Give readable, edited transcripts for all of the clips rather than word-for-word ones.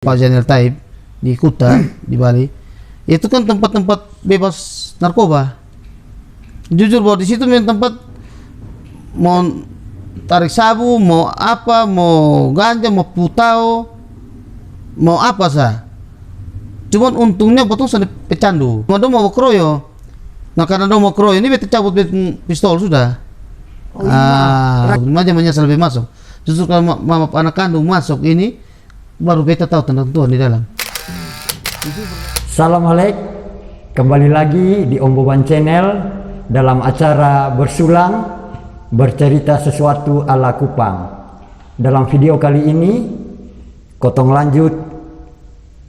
Pak Janil Taib di Kuta di Bali, itu kan tempat-tempat bebas narkoba. Jujur bahwa di situ memang tempat mau tarik sabu, mau apa, mau ganja, mau putau, mau apa sah. Cuman untungnya betul sudah pecandu. Mau mau kroyo. Nah karena mau kroyo ini beta cabut pistol sudah. Remaja menyesal lebih masuk. Justru kalau mama anak kandung masuk ini baru beta tahu tentang Tuhan di dalam. Assalamualaikum, kembali lagi di Om Boban Channel dalam acara bersulang bercerita sesuatu ala Kupang. Dalam video kali ini kotong lanjut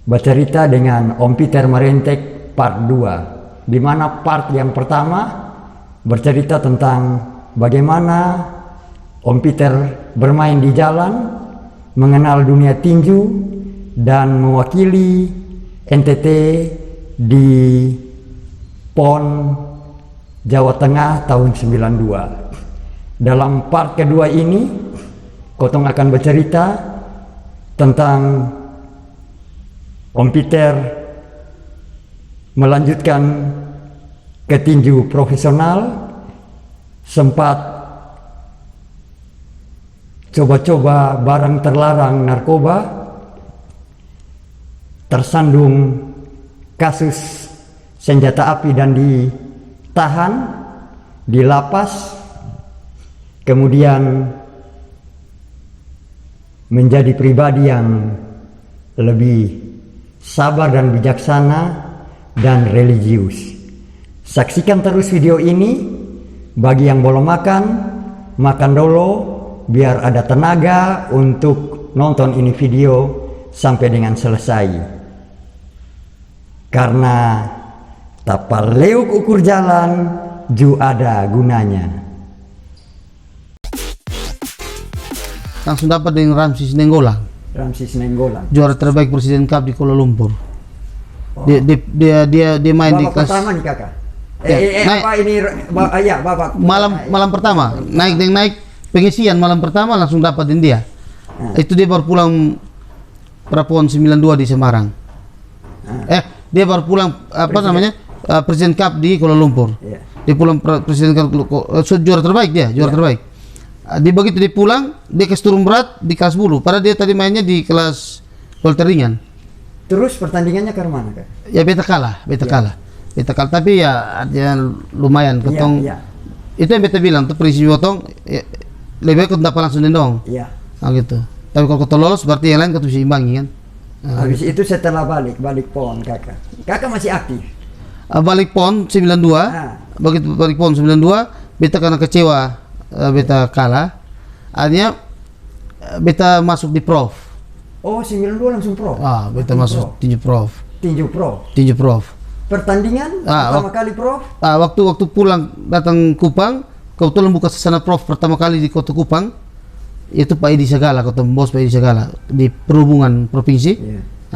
bercerita dengan Om Peter Marentek part 2, di mana part yang pertama bercerita tentang bagaimana Om Peter bermain di jalan, mengenal dunia tinju dan mewakili NTT di PON Jawa Tengah tahun 92. Dalam part kedua ini Kotong akan bercerita tentang Om Peter melanjutkan ke tinju profesional, sempat coba-coba barang terlarang narkoba, tersandung kasus senjata api dan ditahan di lapas, kemudian menjadi pribadi yang lebih sabar dan bijaksana dan religius. Saksikan terus video ini. Bagi yang belum makan dulu biar ada tenaga untuk nonton ini video sampai dengan selesai. Karena tapal leuk ukur jalan ju ada gunanya. Langsung dapat dengan Ramsis Nenggolan, juara terbaik Presiden Cup di Kuala Lumpur. Oh. Dia main di kelas pertama nih kakak. Bapak. Malam pertama naik pengisian malam pertama langsung dapatin dia. Itu dia baru pulang Prapon 92 di Semarang. Dia baru pulang Presiden Cup di Kuala Lumpur. Dia pulang Presiden Cup juara terbaik juara terbaik. Dia begitu dia pulang, dia kasih turun berat di kelas bulu. Padahal dia tadi mainnya di kelas welter ringan. Terus pertandingannya ke mana kak? Ya beta kalah. Tapi ya artinya lumayan ketong. Itu yang beta bilang tuh prinsip potong lebih baik dapat langsung dendong. Iya. Nah gitu. Tapi kalau kau lolos berarti yang lain kau bisa imbangi kan. Habis itu setelah balik PON kakak masih aktif. Balik PON 92. Begitu balik PON 92, beta karena kecewa beta kalah. Artinya beta masuk di Prof. Oh 92 langsung Prof. Beta masuk tinju Prof. Pertandingan pertama kali Prof. Waktu pulang datang Kupang, kebetulan buka sasana Prof pertama kali di Kota Kupang. Itu Pak Edi Sagala, ketemu bos Pak Edi Sagala di perhubungan provinsi.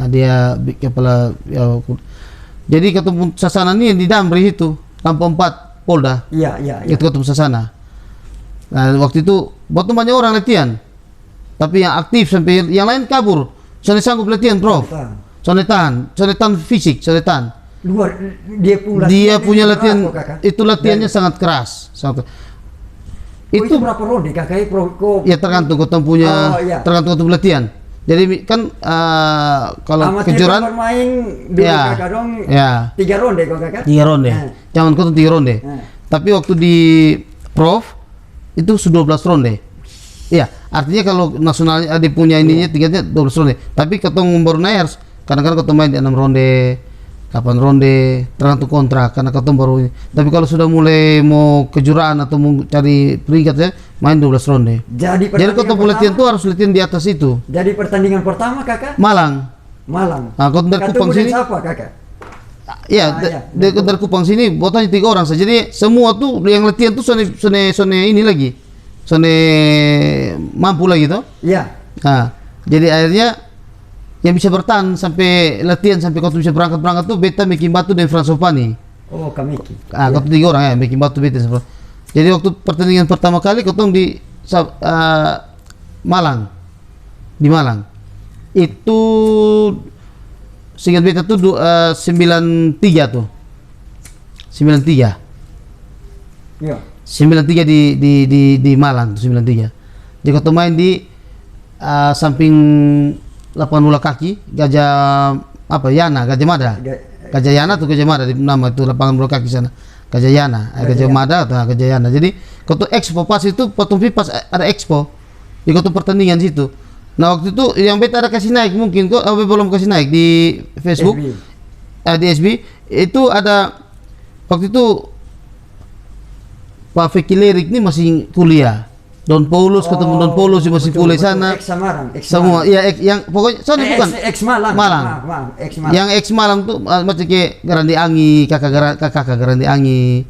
Nah, dia kepala jadi ketemu sasana ini di Damri itu, Kampung 4 Polda. Iya. Itu ketemu sasana. Nah, waktu itu buat banyak orang latihan. Tapi yang aktif sampai yang lain kabur. Soalnya sanggup latihan Prof. Soalnya fisik, luar dia punya latihan itu latihannya sangat keras. Itu berapa ronde kakak? Ya tergantung kau punya tergantung latihan. Jadi kan kalau kejuaraan bermain dulu kakak dong. 3 ronde kok kakak? 3 ronde. Jangan kau 3 ronde. Tapi waktu di Prof itu sudah 12 ronde. Iya, artinya kalau nasional ada punya ininya tingkatnya 12 ronde. Tapi ketong baru naik kadang-kadang ketong main di 6 ronde. 8 ronde tergantung kontrak karena ketemu baru ini. Tapi kalau sudah mulai mau kejuaraan atau mau cari peringkat main 12 ronde. Jadi ketemu latihan tuh harus latihan di atas itu. Jadi pertandingan pertama kakak? Malang. Nah, kalau dari Kupang sini siapa kakak? Dari Kupang sini botanya 3 orang saja. Jadi semua tuh yang latihan tuh sone ini lagi. Sone mampu lagi tuh. Iya. Nah, jadi akhirnya yang bisa bertahan sampai latihan sampai kau bisa berangkat tuh beta Meki Batu dan Frans Sopani. Oh, Kamiki. Kau 3 orang ya, Meki Batu beta. Jadi waktu pertandingan pertama kali kau di Malang. Di Malang. itu seingat beta tuh 93 tuh. 93. Iya. 93 di Malang tuh 93. Dia waktu main di samping lapangan bola kaki Gajah apa Yana, Gajah Mada. Gajah Yana tuh Gajah Mada di nama itu lapangan bola kaki sana. Gajah Yana, Gajah Mada atau Gajah Yana. Jadi waktu expo pas itu potong pas ada expo. Di waktu pertandingan situ. Nah waktu itu yang beta ada kasih naik mungkin kok belum kasih naik di Facebook. SB. Di SB itu ada waktu itu Pak Feki Lirik ini masih kuliah. Don Paulus ketemu Don Paulus masih betul, kuliah betul. sana. Ex Samarang, Semua iya yang pokoknya sana bukan. Ex Malang. Malang. Maaf, ex Malang. Yang ex Malang tuh macam kayak Garandi Angi, kakak Garandi Angi.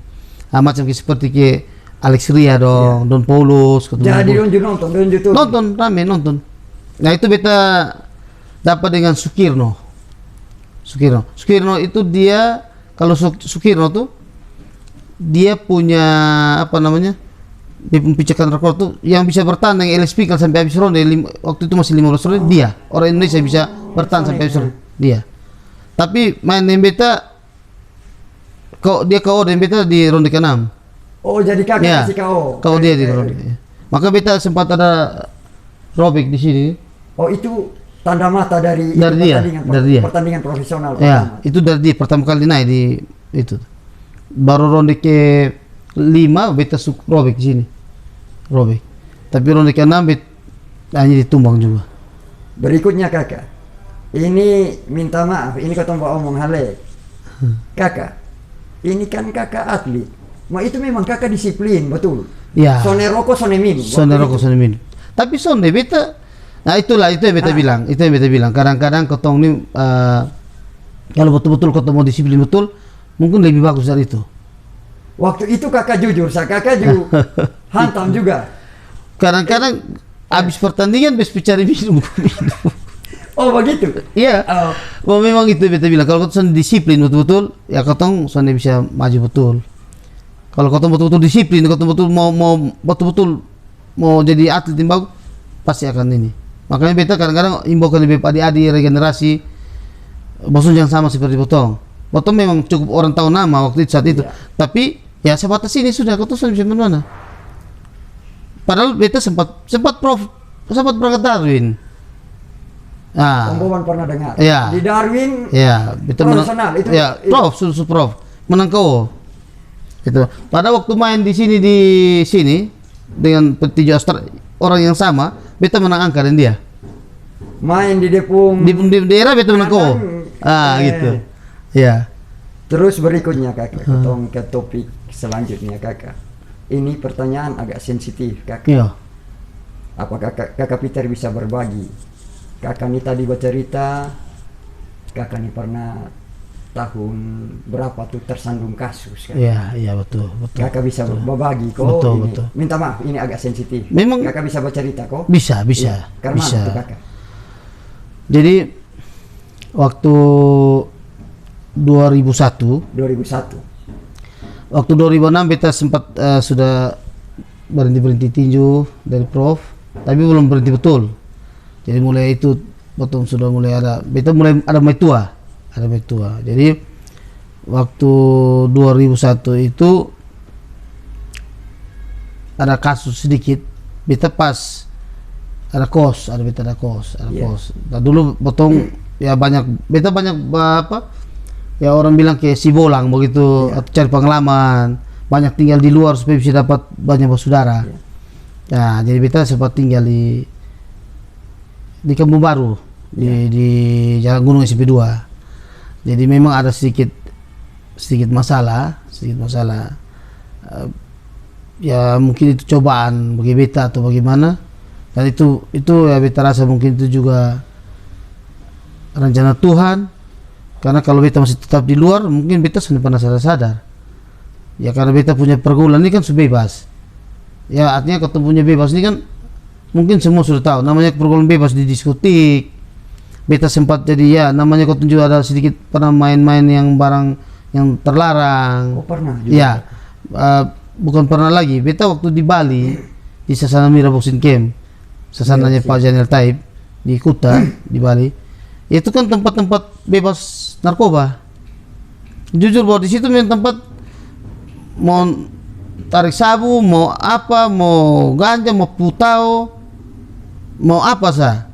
Macam kayak seperti kayak Alex Ria dong, Don Paulus ketemu. Jadi nonton YouTube. Nonton rame nonton. Nah itu beta dapat dengan Sukirno itu dia kalau Sukirno tuh dia punya apa namanya dia memecahkan rekor tuh yang bisa bertahan dengan LSP kalau sampai habis ronde waktu itu masih 15 ronde dia orang Indonesia bisa bertahan sampai habis ronde dia. Tapi main dengan beta kok dia KO dengan beta di ronde ke-6. Oh jadi kakak Ya, kasih KO. KO dia di ronde. Maka beta sempat ada robek di sini. Oh itu tanda mata dari dia, pertandingan profesional ya, itu dari dia pertama kali naik di itu. Baru ronde ke 5 beta robek di sini. Robek. Tapi ronde ke 6 hanya ditumbang juga. Berikutnya kakak. Ini minta maaf, ini ketemu omong hale. Kakak, ini kan kakak atlet. Itu memang kakak disiplin, betul. Ya. Sone rokok, sone minum. Tapi sonde beta. Nah itulah itu yang beta bilang, kadang-kadang ketong ini kalau betul-betul ketong mau disiplin betul, mungkin lebih bagus dari itu. Waktu itu kakak jujur, kakak juga hantam juga. Kadang-kadang habis pertandingan cari minum. Oh begitu? Iya. Oh. Memang itu beta bilang kalau ketong disiplin betul-betul, ya ketong sonde bisa maju betul. Kalau ketong betul-betul disiplin, ketong betul-betul mau jadi atlet yang bagus, pasti akan ini. Makanya beta kadang-kadang imbaukan lebih adik-adik regenerasi maksudnya yang sama seperti Botong memang cukup orang tahu nama waktu itu saat itu. Tapi ya sebatas ini sudah kau tuh bisa mana. Padahal beta sempat berangkat Darwin. Om Boban pernah dengar. Ya. Di Darwin. Ya, beta profesional itu. Ya, prof menang KO. Itu. Pada waktu main di sini dengan petinju Australia orang yang sama, beta menang angka dan dia. Main di Depung. Di daerah beta menang KO. Gitu. Ya. Terus berikutnya kakak, ketong ke topik selanjutnya kakak. Ini pertanyaan agak sensitif kakak. Iya. Apakah kakak Peter bisa berbagi? Kakak ini tadi bercerita, kakak ini pernah tahun berapa tuh tersandung kasus kan? Iya betul. Kakak bisa berbagi kok. Betul. Minta maaf, ini agak sensitif. Memang kakak bisa bercerita kok? Bisa. Ya, karena bisa. Itu kakak. Jadi waktu 2001. Waktu 2006 beta sempat sudah berhenti tinju dari prof, tapi belum berhenti betul. Jadi mulai itu potong sudah mulai ada beta mulai ada mai tua. Jadi waktu 2001 itu ada kasus sedikit beta pas ada kos. Nah, dulu potong ya beta banyak apa ya orang bilang kayak si bolang begitu atau cari pengalaman, banyak tinggal di luar supaya bisa dapat banyak bersaudara. Nah, jadi beta sempat tinggal di Kampung Baru di Jalan Gunung SP2. Jadi memang ada sedikit masalah. Ya mungkin itu cobaan bagi beta atau bagaimana. Dan itu ya beta rasa mungkin itu juga rencana Tuhan. Karena kalau beta masih tetap di luar, mungkin beta sudah pernah sadar. Ya karena beta punya pergaulan ini kan sudah bebas. Ya artinya kalau punya bebas ini kan mungkin semua sudah tahu. Namanya pergaulan bebas di diskotik. Beta sempat jadi ya namanya kau tunjuk ada sedikit pernah main-main yang barang yang terlarang. Oh pernah juga. Ya, bukan pernah lagi. Beta waktu di Bali di Sasana Mira Boxing Camp, sasananya Pak Janel Taib. di Kuta di Bali. Itu kan tempat-tempat bebas narkoba. Jujur bahwa di situ memang tempat mau tarik sabu, mau apa, mau ganja, mau putau, mau apa sah.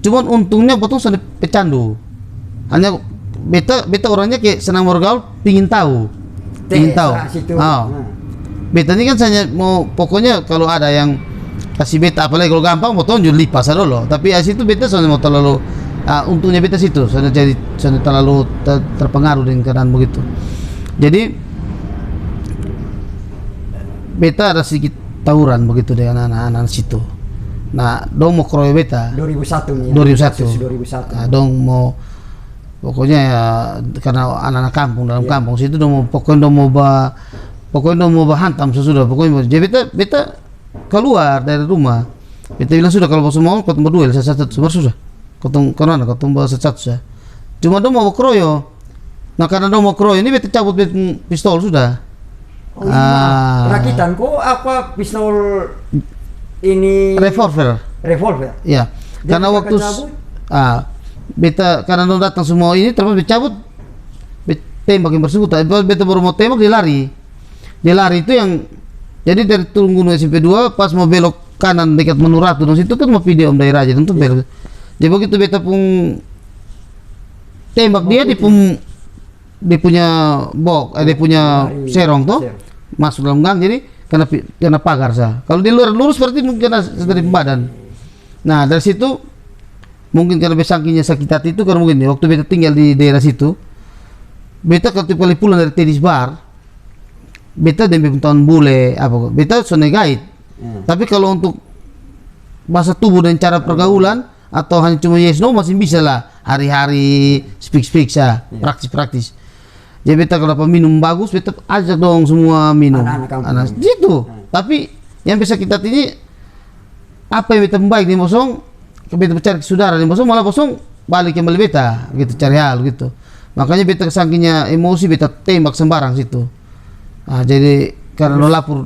Cuman untungnya potong sudah pecandu. Hanya beta orangnya kayak senang bergaul, pingin tahu. Beta ini kan hanya mau pokoknya kalau ada yang kasih beta, apalagi kalau gampang potong juga lipas dulu. Tapi as itu beta soalnya mau terlalu untungnya beta situ soalnya terlalu terpengaruh dengan keadaan begitu. Jadi beta ada sedikit tawuran begitu dengan anak-anak situ. Nah, dong mau kroyo beta 2001 nih. 2001. Nah, dong mau pokoknya ya karena anak-anak kampung dalam kampung situ dong mau pokoknya dong mau hantam sesudah pokoknya. Jadi beta keluar dari rumah. Beta bilang sudah kalau mau kau berdua satu sudah. Kau bawa satu saja. Cuma dong mau kroyo. Nah karena dong mau kroyo ini beta cabut pistol sudah. Rakitan kok apa pistol ini? Revolver. Ya. Jadi karena waktu beta karena dong datang semua ini terus dicabut tembak yang bersekutu. Beta baru mau tembak dia lari itu yang jadi dari turun gunung SMP 2 pas mau belok kanan dekat Menuratu dan situ kan mau video Om Daerah aja tentu belok. Jadi begitu beta pun tembak dia punya dia punya serong tuh masuk dalam gang jadi kena pagar sah. Kalau di luar lurus berarti mungkin dari badan. Nah dari situ mungkin karena besangkinya sakit hati itu karena mungkin waktu beta tinggal di daerah situ beta ketika kali pulang dari tenis bar beta demi tahun bule apa beta sonai gait. Tapi kalau untuk bahasa tubuh dan cara pergaulan atau hanya cuma yes no masih bisa lah hari-hari speak sah praktis. Jadi beta kalau minum bagus beta ajak dong semua minum anak gitu. Tapi yang bisa kita ini apa yang beta baik nih bosong beta cari saudara nih bosong malah bosong balik kembali beta gitu cari hal gitu. Makanya beta kesangkinya emosi beta tembak sembarang situ. Nah, jadi karena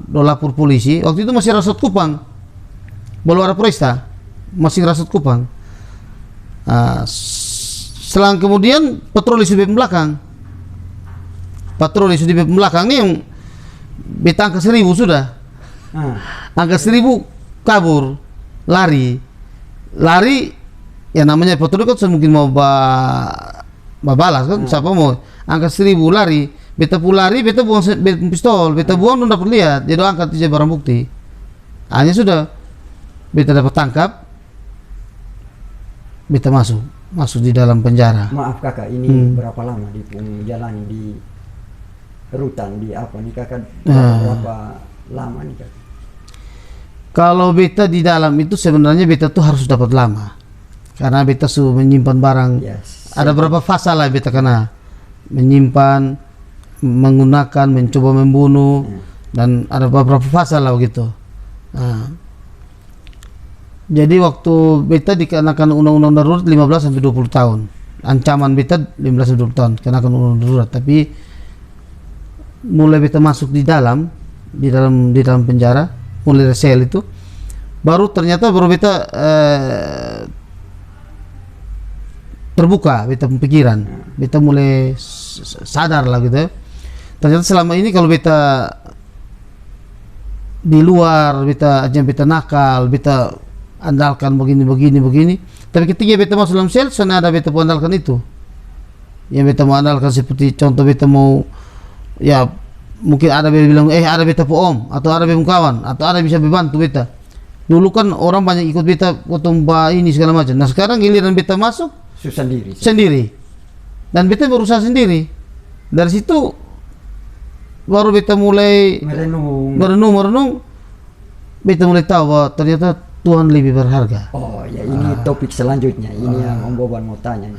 do lapor polisi waktu itu masih Rasut Kupang belum ada Presta masih Rasut Kupang. Selang kemudian patroli sudah di belakang. Patroli sudah di belakang nih yang beta angka 1000 sudah. Angka 1000 kabur, lari ya namanya patroli kan mungkin mau balas kan siapa mau angka 1000 lari. Beta lari, beta buang pistol, beta buang udah dapat lihat, jadi angkat aja barang bukti. Hanya sudah, beta dapat tangkap, beta masuk di dalam penjara. Maaf kakak, ini berapa lama jalani di rutan di apa nih kakak? Berapa lama nih kakak? Kalau beta di dalam itu sebenarnya beta tuh harus dapat lama, karena beta menyimpan barang. Ada berapa fase lah beta kena menyimpan, menggunakan, mencoba membunuh, dan ada beberapa fase lah begitu. Jadi waktu beta dikenakan undang-undang darurat 15 sampai 20 tahun. Ancaman beta 15 sampai 20 tahun kenakan undang-undang darurat, tapi mulai beta masuk di dalam penjara, mulai dari sel itu baru beta terbuka beta pikiran, beta mulai sadar lah gitu. Ternyata selama ini kalau beta di luar beta nakal, beta andalkan begini. Tapi ketika beta masuk dalam sel, sana ada beta andalkan itu. Yang beta mau andalkan seperti contoh beta mau ya mungkin ada beta bilang ada beta om atau ada beta kawan atau ada bisa membantu beta. Dulu kan orang banyak ikut beta potong ini segala macam. Nah sekarang giliran beta masuk sendiri. Dan beta berusaha sendiri. Dari situ baru beta mulai merenung, beta mulai tahu bahwa ternyata Tuhan lebih berharga. Oh ya ini topik selanjutnya, ini yang Om Boban mau tanya.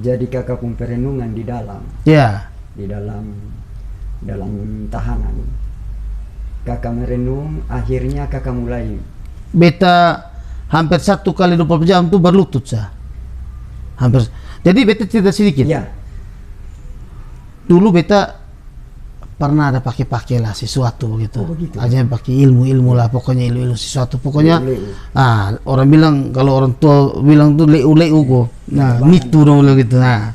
Jadi kakak pun perenungan di dalam. Di dalam tahanan. Kakak merenung, akhirnya kakak mulai. Beta hampir 1 kali 24 jam tuh berlutut sah. Hampir. Jadi beta cerita sedikit. Dulu beta pernah ada pakai lah sesuatu begitu. Oh, begitu. Aja pakai ilmu lah, pokoknya ilmu sesuatu. Pokoknya Leu. orang bilang, kalau orang tua bilang tuh leu kok. Nah, mitu dong bilang gitu. Nah,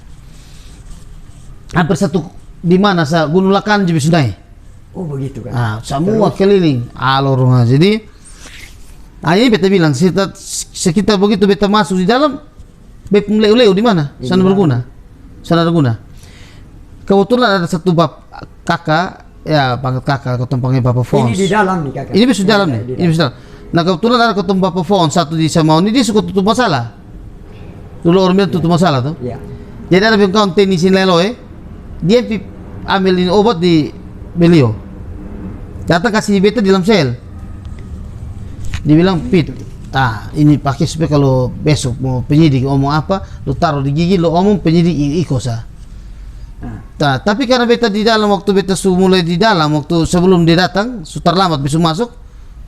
hampir satu di mana Gunung Lakan juga sudah. Oh begitu kan. Nah, semua keliling alor rumah. Jadi ini beta bilang sekitar begitu beta masuk di dalam, beta leu di mana? Sana berguna. Kebetulan ada satu kakak, ya panggil kakak, ketemu panggil Bapak Fons. Ini di dalam nih kakak. Ini bisa dalam nih. Ini bisa dalam. Nah, kebetulan ada ketemu Bapak Fons satu di Samau ini, dia suka tutup masalah. Dulu orang bilang tutup masalah tuh. Iya. Jadi ada kawan tenisin leloy, dia ambil ini obat di beliau. Datang kasih beta di dalam sel. Dibilang, Pit, ini pakai supaya kalau besok mau penyidik ngomong apa, lu taruh di gigi, lu omong penyidik ikosa. Nah, tapi karena beta di dalam, waktu beta mulai di dalam, waktu sebelum dia datang, terlambat besok masuk,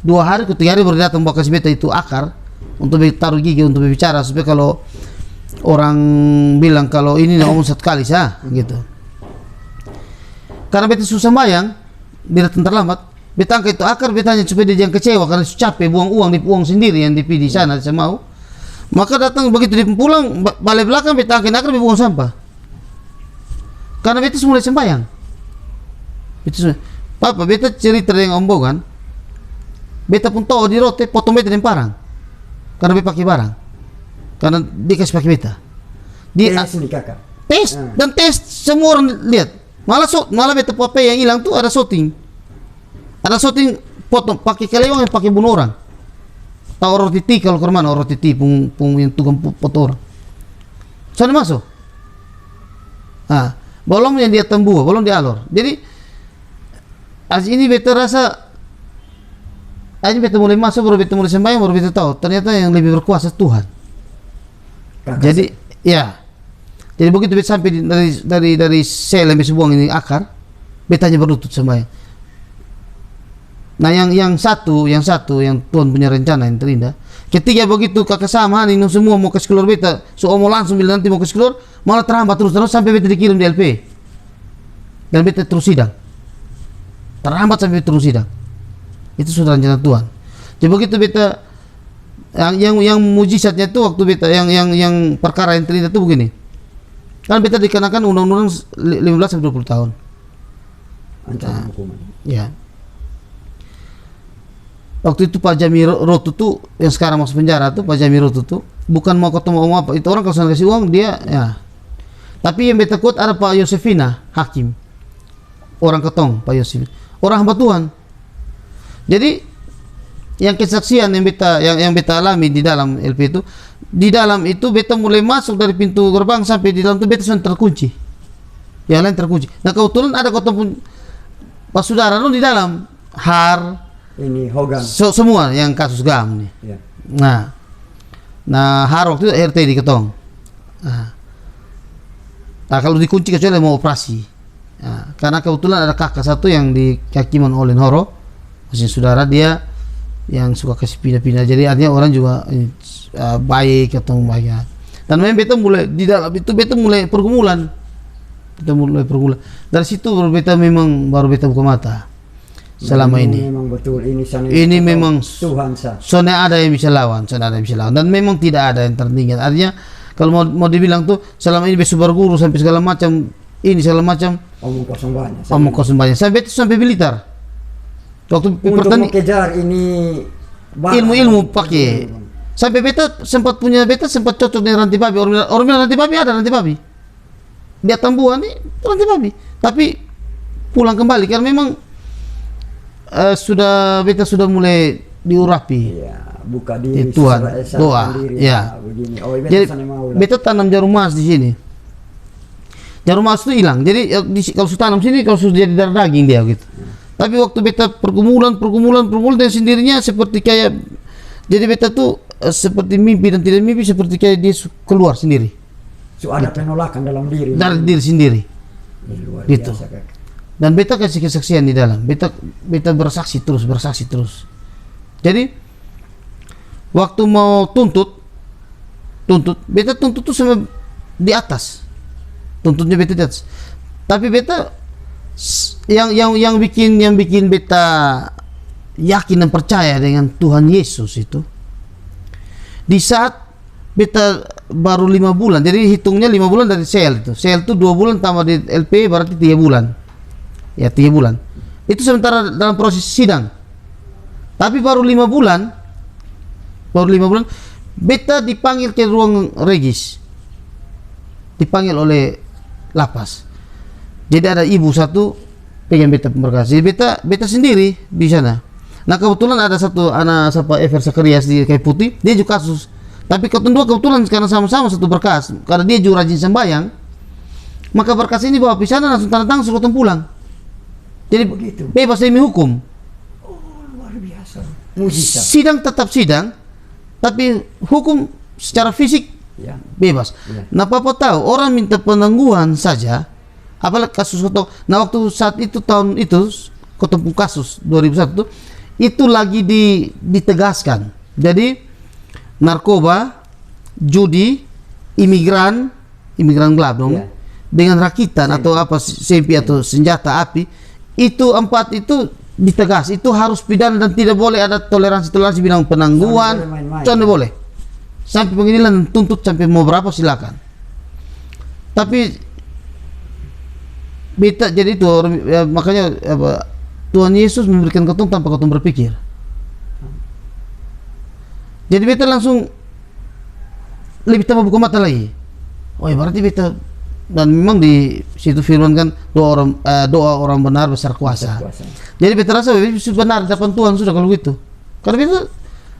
2 hari ke 3 hari baru datang bawa kasih beta itu akar untuk beta taruh gigi untuk berbicara, supaya kalau orang bilang kalau ini ngomong 1 kali gitu. Karena beta susah bayang, dia datang terlambat, beta angkat itu akar, beta tanya supaya dia jangan kecewa karena capek buang uang sendiri yang di sana saya mau. Maka datang begitu dia pulang balik belakang, beta angkat akar, buang sampah. Karena beta mulai sembahyang. Papa, beta cerita dengan Om Bogan. Beta pun tahu di rote potong beta dengan parang. Karena beta pakai barang. Karena dia kasih pakai beta. Dia tes nih kakak. Tes dan tes semua orang lihat. Malah beta papa yang hilang tuh ada shooting. Ada shooting potong pakai kelewang yang pakai bunuh orang. Tahu roti titi kalau ke mana roti titi pung yang tukang potong orang. Sana masuk. Belum yang dia tembuh, belum dia alor. Jadi ini beta rasa beta mulai masuk, baru beta mulai sembahyang, baru beta tahu ternyata yang lebih berkuasa Tuhan. Kakak. Jadi jadi begitu beta sampai dari sel yang bisa buang ini akar, betanya berlutut sembahyang. Nah, yang satu yang Tuhan punya rencana yang terindah. Ketika begitu kakak sama ini semua mau kasih keluar beta, mau langsung bilang nanti mau kasih keluar, malah terhambat terus sampai beta dikirim di LP. Dan beta terus sidang. Terhambat sampai beta terus sidang. Itu sudah rencana Tuhan. Jadi begitu beta yang mujizatnya itu waktu beta yang perkara yang terindah itu begini. Kan beta dikenakan undang-undang 15 sampai 20 tahun. Ancaman hukuman. Ya. Waktu itu Pak Jami Rotu tuh yang sekarang masuk penjara tuh, Pak Jami Rotu tuh bukan mau ketemu om apa, itu orang kalau sudah kasih uang dia Tapi yang beta kuat ada Pak Yosefina hakim, orang ketong Pak Yosefina, orang hamba Tuhan. Jadi yang kesaksian yang beta alami di dalam LP itu, di dalam itu beta mulai masuk dari pintu gerbang sampai di dalam itu beta sudah terkunci, yang lain terkunci. Nah, kebetulan ada ketemu Pak Saudara di dalam ini Hogan. Semua yang kasus GAM nih. Ya. Nah Har waktu itu RT di Ketong. Nah, kalau dikunci kecuali mau operasi. Karena kebetulan ada kakak satu yang di Kehakiman Olen Horo, masih saudara dia yang suka kasih pindah-pindah. Jadi artinya orang juga baik atau baik. Dan memang beta mulai di dalam itu beta mulai pergumulan. Dari situ baru beta buka mata. Selama ini memang betul ini memang Tuhan soalnya ada yang bisa lawan, dan memang tidak ada yang tertinggal. Artinya kalau mau dibilang tuh selama ini besok berguru sampai segala macam omong kosong banyak sampai Blitar waktu untuk mengejar ini ilmu pakai sampai beta sempat cocok dengan ranti babi. Orang bilang ranti babi ada ranti babi dia tambuhan nih ranti babi, tapi pulang kembali karena memang beta sudah mulai diurapi. Ya, buka diri Tuhan, doa. Ya. Jadi beta tanam jarum emas di sini. Jarum emas itu hilang. Jadi kalau sudah tanam sini, kalau sudah jadi darah daging dia gitu. Tapi waktu beta pergumulan dan sendirinya seperti kayak, jadi beta tuh seperti mimpi dan tidak mimpi, seperti kayak dia keluar sendiri. Ada penolakan dalam diri. Dari diri sendiri. Luar gitu. Biasa, dan beta kasih kesaksian di dalam, beta bersaksi terus. Jadi waktu mau tuntut beta tuntut tuh sampai di atas, tuntutnya beta di atas. Tapi beta yang bikin beta yakin dan percaya dengan Tuhan Yesus itu di saat beta baru 5 bulan, jadi hitungnya 5 bulan dari sel itu 2 bulan tambah di LP berarti 3 bulan ya, 3 bulan itu sementara dalam proses sidang. Tapi baru 5 bulan beta dipanggil ke ruang regis, dipanggil oleh lapas. Jadi ada ibu satu pengen beta pemberkas, jadi beta sendiri di sana. Nah kebetulan ada satu anak siapa Ever Sakarias di Kayu Putih, dia juga kasus. Tapi kebetulan karena sama-sama satu berkas, karena dia juga rajin sembahyang, maka berkas ini bawa ke sana langsung tanda tangan suruh pulang. Jadi Begitu. bebas demi hukum. Oh, luar biasa. Mujizat. Sidang tetap sidang, tapi hukum secara fisik Ya. bebas. Ya. Nah papa tahu orang minta penangguhan saja, apalagi kasus kotok. Nah waktu saat itu tahun itu ketemu kasus 2001 itu lagi ditegaskan. Jadi narkoba, judi, imigran gelap dong, Ya. dengan rakitan atau apa sempi atau senjata api, itu 4 itu ditegas, itu harus pidana dan tidak boleh ada toleransi bidang penangguhan, Jangan boleh main-main. tidak boleh. Sampai pengadilan tuntut sampai mau berapa silakan. Tapi beta jadi itu ya, makanya apa, Tuhan Yesus memberikan ketong tanpa ketong berpikir. Jadi beta langsung lebih tambah buka mata lagi. Oh ya berarti beta, dan memang di situ firman kan doa orang benar besar kuasa. Kuasa. Jadi beta rasa sudah benar depan Tuhan sudah kalau gitu. Karena beta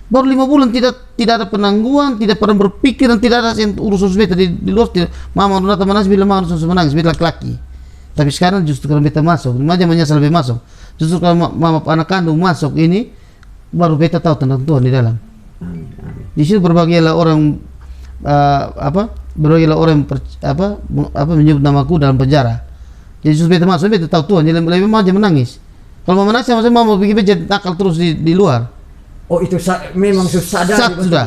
baru 5 bulan tidak ada penangguhan, tidak pernah berpikir dan tidak ada urusan beta di luar. Mama datang manas bilang mama langsung menangis, beta laki-laki. Tapi sekarang justru kalau beta masuk, remaja menyesal beta masuk. Justru kalau mama anak kandung masuk ini, baru beta tahu tentang Tuhan di dalam. Amin. Amin. Di situ berbagilah orang berbagilah orang menyebut namaku dalam penjara. Jadi justru beta masuk, beta tahu Tuhan. Jadi lebih mama menangis. Kalau mama nangis, sama mama bikin beta nakal terus di luar. Oh itu memang sadari betul. Sudah,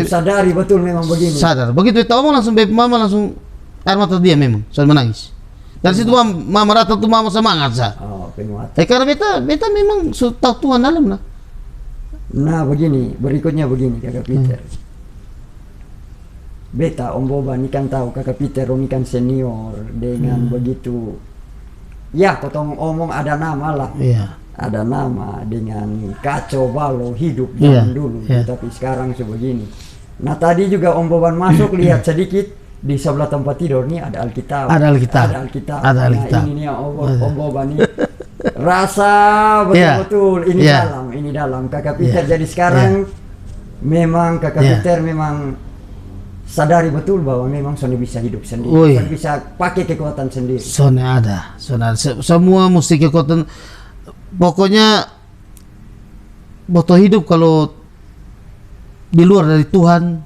Sadari betul memang begini. sadar. Begitu beta ngomong langsung mama langsung air mata dia memang, sudah menangis. Dari situ mama datang tuh mama semangat sah. Oh penguat. Karena beta memang tahu Tuhan dalam lah. Nah begini, berikutnya begini kakak Peter. Beta Om Boban ini kan tahu kakak Peter ini kan senior dengan begitu. Ya potong omong ada nama lah. Iya. Ada nama dengan kacau balau hidup Iya, zaman dulu, iya. tapi sekarang sebegini. Nah tadi juga Om Boban masuk lihat sedikit di sebelah tempat tidur nih ada Alkitab. Ada Alkitab. Ada Alkitab. Ada Nah, Alkitab. ini nih Om Boban nih rasa Iya. betul-betul ini Iya. ini dalam kakak Peter. Iya. Jadi sekarang memang kakak Iya. Peter memang sadari betul bahwa memang Sony bisa hidup sendiri, Woi. Sony bisa pakai kekuatan sendiri. Soalnya ada. Semua mesti kekuatan. Pokoknya boto hidup kalau di luar dari Tuhan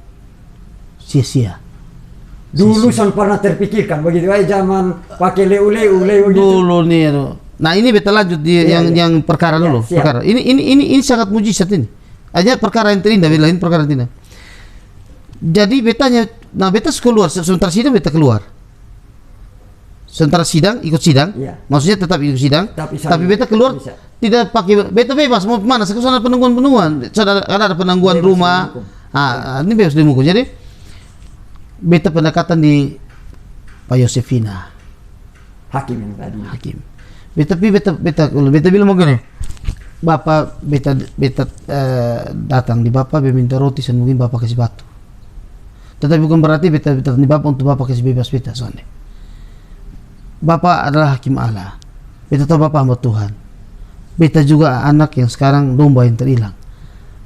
sia-sia. Dulu Son pernah terpikirkan begitu aja zaman pakai leu gitu. Dulu nih. Nah ini beta lanjut di Iya, iya. yang perkara Iya, dulu. siap. Perkara. Ini sangat mujizat ini. Aja perkara yang terindah, beta ini perkara yang terindah. Jadi betanya, nah beta keluar sementara sidang beta keluar. Sementara sidang ikut sidang, Iya. maksudnya tetap ikut sidang. Tapi beta keluar bisa. tidak pakai beta bebas mau mana? Sekarang ada penangguhan. Karena ada penangguhan Bebas rumah. dihukum. Ini bebas dihukum. Jadi beta pendekatan di Pak Yosefina Hakim yang tadi. hakim. Beta bilang mau gini. Bapak beta datang di Bapak minta roti dan mungkin Bapak kasih batu. Tetapi bukan berarti beta di Bapak untuk Bapak kasih bebas beta soalnya. Bapak adalah hakim Allah. Beta tahu Bapak hamba Tuhan. Beta juga anak yang sekarang domba yang terhilang.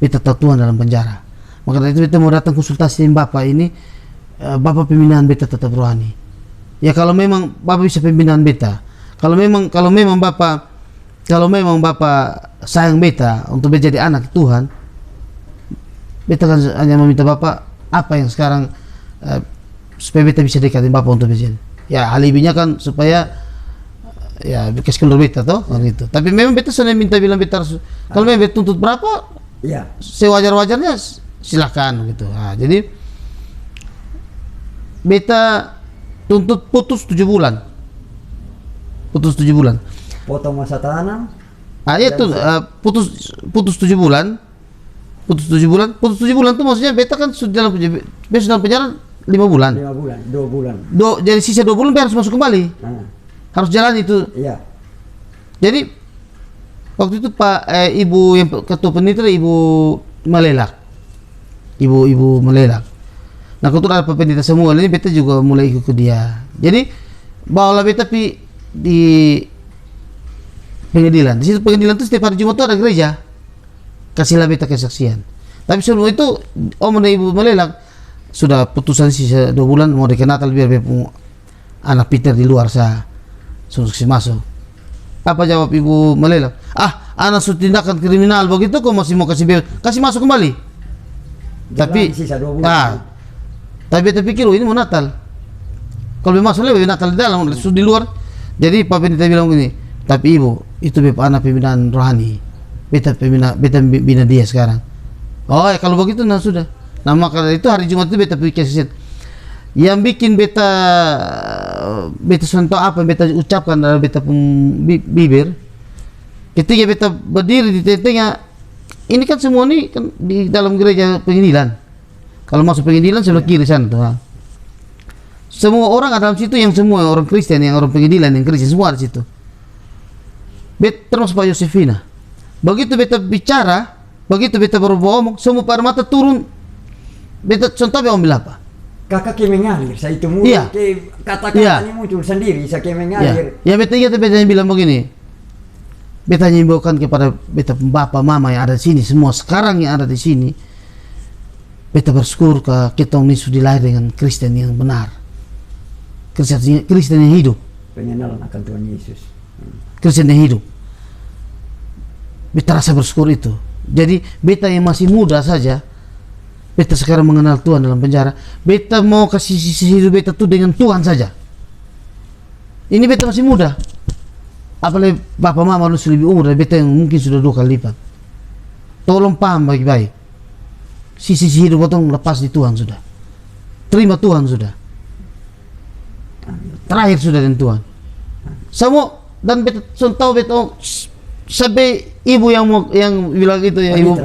Beta tahu Tuhan dalam penjara. Maka dari itu beta mau datang konsultasi dengan Bapak ini. Bapak pembinaan beta tetap rohani. Ya kalau memang Bapak bisa pembinaan beta. Kalau memang Bapak sayang beta untuk menjadi anak Tuhan. Beta kan hanya meminta Bapak apa yang sekarang supaya beta bisa dekat dengan Bapak untuk menjadi. Ya alibinya kan supaya ya kasih keluar beta toh gitu. Tapi memang beta sudah bilang beta harus, kalau memang beta tuntut berapa Iya. sewajar-wajarnya silakan gitu. Nah, jadi beta tuntut putus 7 bulan. putus 7 bulan. Potong masa tanam. Itu putus 7 bulan. Putus 7 bulan. Putus 7 bulan tuh maksudnya beta kan sudah dalam penjara 5 bulan. 5 bulan, 2 bulan. Jadi sisa 2 bulan harus masuk kembali. Harus jalan itu. Iya. Jadi waktu itu Pak Ibu yang ketua peneliti Ibu Malelak. Ibu Malelak. Nah, kebetulan ada peneliti semua ini beta juga mulai ikut ke dia. Jadi bawalah beta di pengadilan. Di situ pengadilan itu setiap hari Jumat itu ada gereja. Kasihlah beta kesaksian. Tapi sebelum itu Om dan Ibu Malelak sudah putusan sisa 2 bulan mau Natal biar beta anak Peter di luar saya sukses masuk. Apa jawab Ibu Malelak? Anak sudah tindakan kriminal begitu kok masih mau kasih bebas, kasih masuk kembali. Tapi sisa 2 bulan. Tapi beta pikir ini mau Natal. Kalau bebas masuk lebih Natal di dalam, sudah di luar. Jadi Pak Pendeta bilang begini, tapi Ibu itu beta anak pembinaan rohani. Beta bina dia sekarang. Oh ya kalau begitu nah sudah. Nah maka itu hari Jumat itu beta pikir yang bikin beta contoh apa yang beta ucapkan dalam beta bibir ketika beta berdiri di tengah ini kan semua ini kan di dalam gereja pengadilan. Kalau masuk pengadilan sebelah kiri sana tuh. Semua orang ada dalam situ, yang semua orang Kristen, yang orang pengadilan, yang Kristen semua ada situ. Termasuk Pak Yosefina. Begitu beta bicara, begitu beta baru ngomong, semua pada mata turun. Beta contoh bilang apa? Kakak kayak mengalir, saya itu mulut, kata-katanya muncul sendiri, saya kayak mengalir. Ya beta ingat beta yang bilang begini. Beta nyimbaukan kepada beta bapak mama yang ada di sini, semua sekarang yang ada di sini. Beta bersyukur kita ini sudah lahir dengan Kristen yang benar. Kristen yang hidup. Pengenalan akan Tuhan Yesus. Kristen yang hidup. Beta rasa bersyukur itu. Jadi beta yang masih muda saja, beta sekarang mengenal Tuhan dalam penjara. Beta mau kasih sisi hidup beta tuh dengan Tuhan saja. Ini beta masih muda. Apalagi bapak mama harus lebih umur dari beta yang mungkin sudah 2 kali lipat. Tolong paham baik-baik. Sisi hidup potong lepas di Tuhan sudah. Terima Tuhan sudah. Terakhir sudah dengan Tuhan. Semua dan beta contoh beta sampai ibu yang bilang itu ya ibu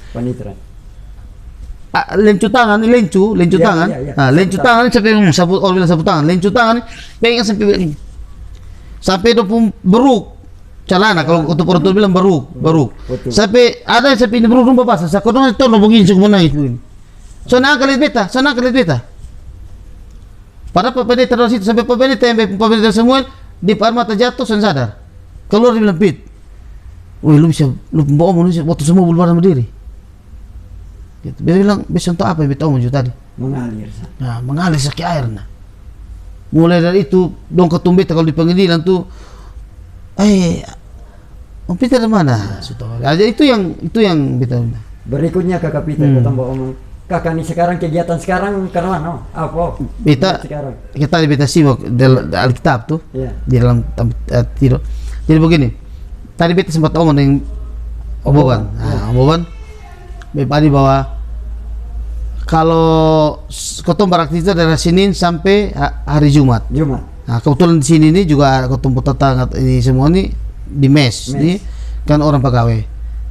Panitra. Lencu tangan, lencu tangan. Nah, lencu tangan sampai sapu orang bilang sapu tangan, lencu tangan pengen sampai itu pun beruk celana kalau untuk orang tua bilang beruk. Sampai ada yang sampai ini beruk rumah basah. Saya kodong itu lo begini cuma nangis begini. Sana kalian beta. Pada Pak Pendeta dari situ sampai Pak Pendeta Samuel di mata jatuh saya sadar. Keluar dia bilang Pit. Wih lu bawa manusia waktu semua belum pada berdiri. Gitu. Dia bilang bisa untuk apa beta omong tadi? Mengalir. Nah, mengalir sakit air nah. Mulai dari itu dong ketum beta kalau di pengadilan tuh Om Peter dari mana? Jadi itu yang beta. Berikutnya Kakak Peter ketemu omong. Kakak nih sekarang kegiatan sekarang karena mana? Apa? Beta simak dalam Alkitab tuh. Di dalam tidur. Jadi begini. Tadi beta sempat omong dengan Om Boban. Om Boban tadi bahwa kalau ketum beraktivitas dari Senin sampai hari Jumat. Nah, kebetulan di sini ini juga ketum tetangga ini semua ini di mes. Ini kan orang pegawai.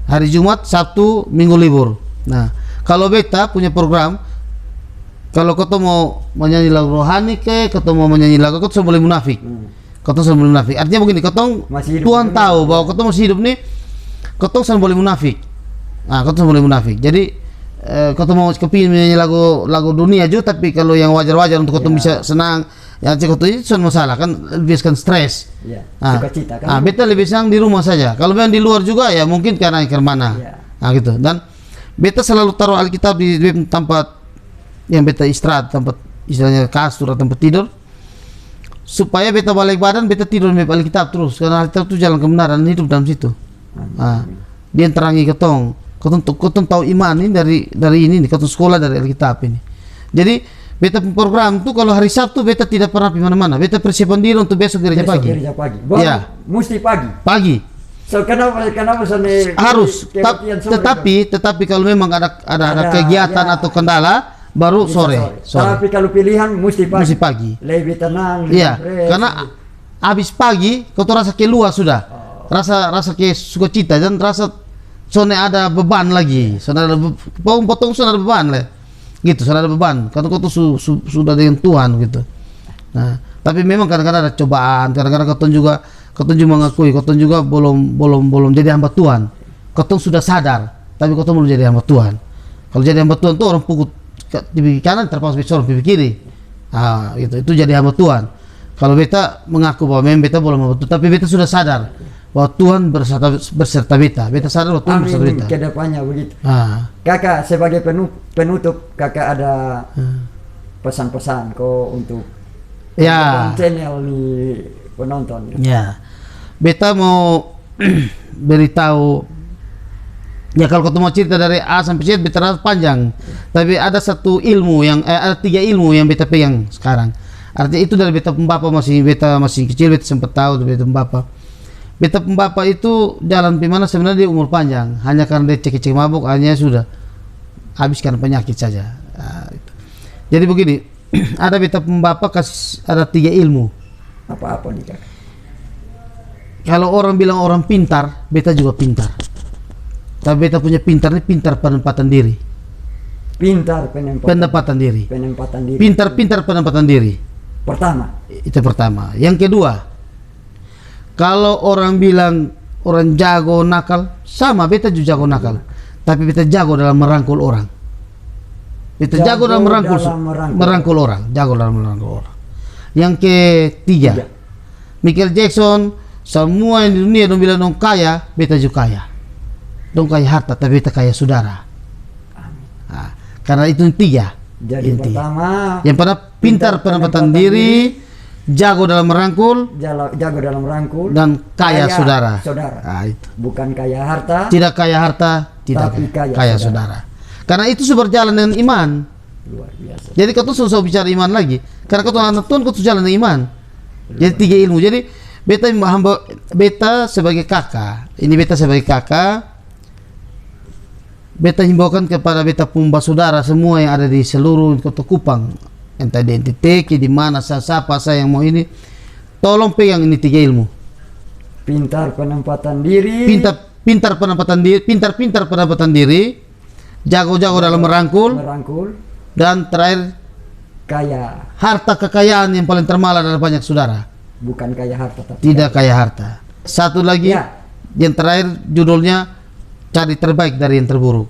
Hari Jumat, Sabtu, Minggu libur. Nah, kalau beta punya program, kalau ketum mau menyanyi lagu rohani ketum mau menyanyi lagu ketum boleh munafik. Ketum boleh munafik. Artinya begini, ketum Tuhan tahu bahwa ketum masih hidup nih, ketum boleh munafik. Nah, ketum boleh munafik. Jadi ketum mau kepingin menyanyi lagu dunia juga, tapi kalau yang wajar-wajar untuk ketum bisa senang, ya ketum itu bukan masalah kan, lebih kan stres. Sukacita kan. Beta lebih senang di rumah saja. Kalau memang di luar juga ya mungkin karena mana. Nah gitu. Dan beta selalu taruh Alkitab di tempat yang beta istirahat, tempat istilahnya kasur atau tempat tidur, supaya beta balik badan, beta tidur di Alkitab terus, karena Alkitab itu jalan kebenaran, hidup dalam situ. Dia terangi ketong tahu iman ini dari ini, ketong sekolah dari Alkitab ini. Jadi beta program tuh kalau hari Sabtu beta tidak pernah di mana-mana, beta persiapan diri untuk besok gereja pagi. Mesti pagi. So kenapa harus tetapi kalau memang ada kegiatan atau kendala baru sore. Tapi kalau pilihan mesti pagi. Lebih tenang. Karena habis pagi kau tuh rasa keluar sudah. Rasa ke sukacita dan rasa soalnya ada beban lagi. Soalnya ada potong soalnya ada beban lah. Gitu, soalnya ada beban. Karena kau tuh sudah dengan Tuhan gitu. Nah, tapi memang kadang-kadang ada cobaan, kadang-kadang kau juga mengakui, kau juga belum jadi hamba Tuhan. Kau sudah sadar, tapi kau belum jadi hamba Tuhan. Kalau jadi hamba Tuhan tuh orang pukul di pipi kanan terpaus besar pipi kiri. Ah, itu jadi hamba Tuhan. Kalau beta mengaku bahwa memang beta belum hamba Tuhan, tapi beta sudah sadar bahwa Tuhan berserta beta. Beta sadar bahwa Tuhan berserta beta. Ke depannya begitu. Ah. Kakak sebagai penutup, kakak ada pesan-pesan kok untuk channel nih penonton. Ya, beta mau beritahu. Ya kalau ketemu cerita dari A sampai Z beta rasa panjang. Tapi ada satu ilmu ada 3 ilmu yang beta pegang sekarang. Artinya itu dari beta pembapa beta masih kecil beta sempat tahu dari beta pembapa. Beta pembapa itu jalan di mana sebenarnya dia umur panjang. Hanya karena dia cek-cek mabuk hanya sudah habis karena penyakit saja. Nah, itu. Jadi begini, ada beta pembapa ada 3 ilmu. Apa-apa nih Kak? Kalau orang bilang orang pintar, beta juga pintar. Tapi beta punya pintar ini pintar penempatan diri. Pintar penempatan diri. Penempatan diri. Pintar penempatan diri. Pertama. Itu pertama. Yang kedua, kalau orang bilang orang jago nakal, sama beta juga jago nakal. Tapi beta jago dalam merangkul orang. Beta jago dalam merangkul orang. Jago dalam merangkul orang. Yang ketiga, Michael Jackson, semua yang di dunia dong bilang dong kaya, beta juga kaya. Dong kaya harta, tapi beta kaya saudara. Nah, karena itu intinya. Jadi pertama, yang pada pintar penempatan diri, jago dalam merangkul, dan kaya saudara. Nah, itu. Bukan kaya harta. Tidak kaya harta, tidak kaya saudara. Karena itu berjalan dengan iman. Luar biasa. Jadi kau tuh susah bicara iman lagi. Karena kau tuh anak Tuhan, kau tuh jalan dengan iman. Jadi 3 ilmu. Jadi beta sebagai kakak. Ini beta sebagai kakak. Beta himbaukan kepada beta pumba saudara semua yang ada di seluruh Kota Kupang, entah di NTT, di mana siapa saya yang mau ini, tolong pegang ini 3 ilmu. Pintar penempatan diri. Pintar penempatan diri, jago dalam merangkul, dan terakhir kaya. Harta kekayaan yang paling termahal adalah banyak saudara. Bukan kaya harta, tapi tidak kaya harta. Satu lagi, yang terakhir judulnya cari terbaik dari yang terburuk.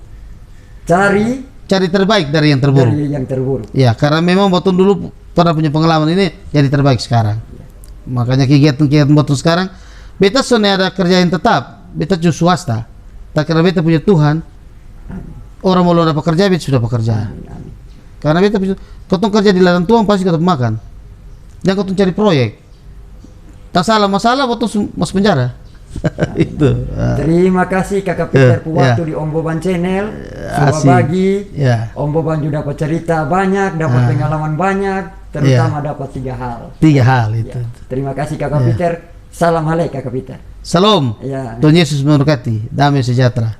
Cari terbaik dari yang terburuk. Ya, karena memang Botun dulu pernah punya pengalaman ini jadi terbaik sekarang. Makanya kegiatan Botun sekarang, beta soalnya ada kerja yang tetap, beta cuma swasta. Tak karena beta punya Tuhan, orang mau dapat kerja, beta sudah bekerja. Karena beta punya, kau kerja di ladang Tuhan pasti kau makan. Jangan kau cari proyek. Tak salah masalah, Botun masuk penjara. Itu. Terima kasih Kakak Peter waktu di Om Boban Channel. Sudah bagi. Om Boban juga dapat cerita banyak, dapat pengalaman banyak, terutama dapat 3 hal. 3 hal itu. Terima kasih Kakak Peter. Salam halai Kakak Peter. Salam. Tuhan Yesus memberkati. Damai sejahtera.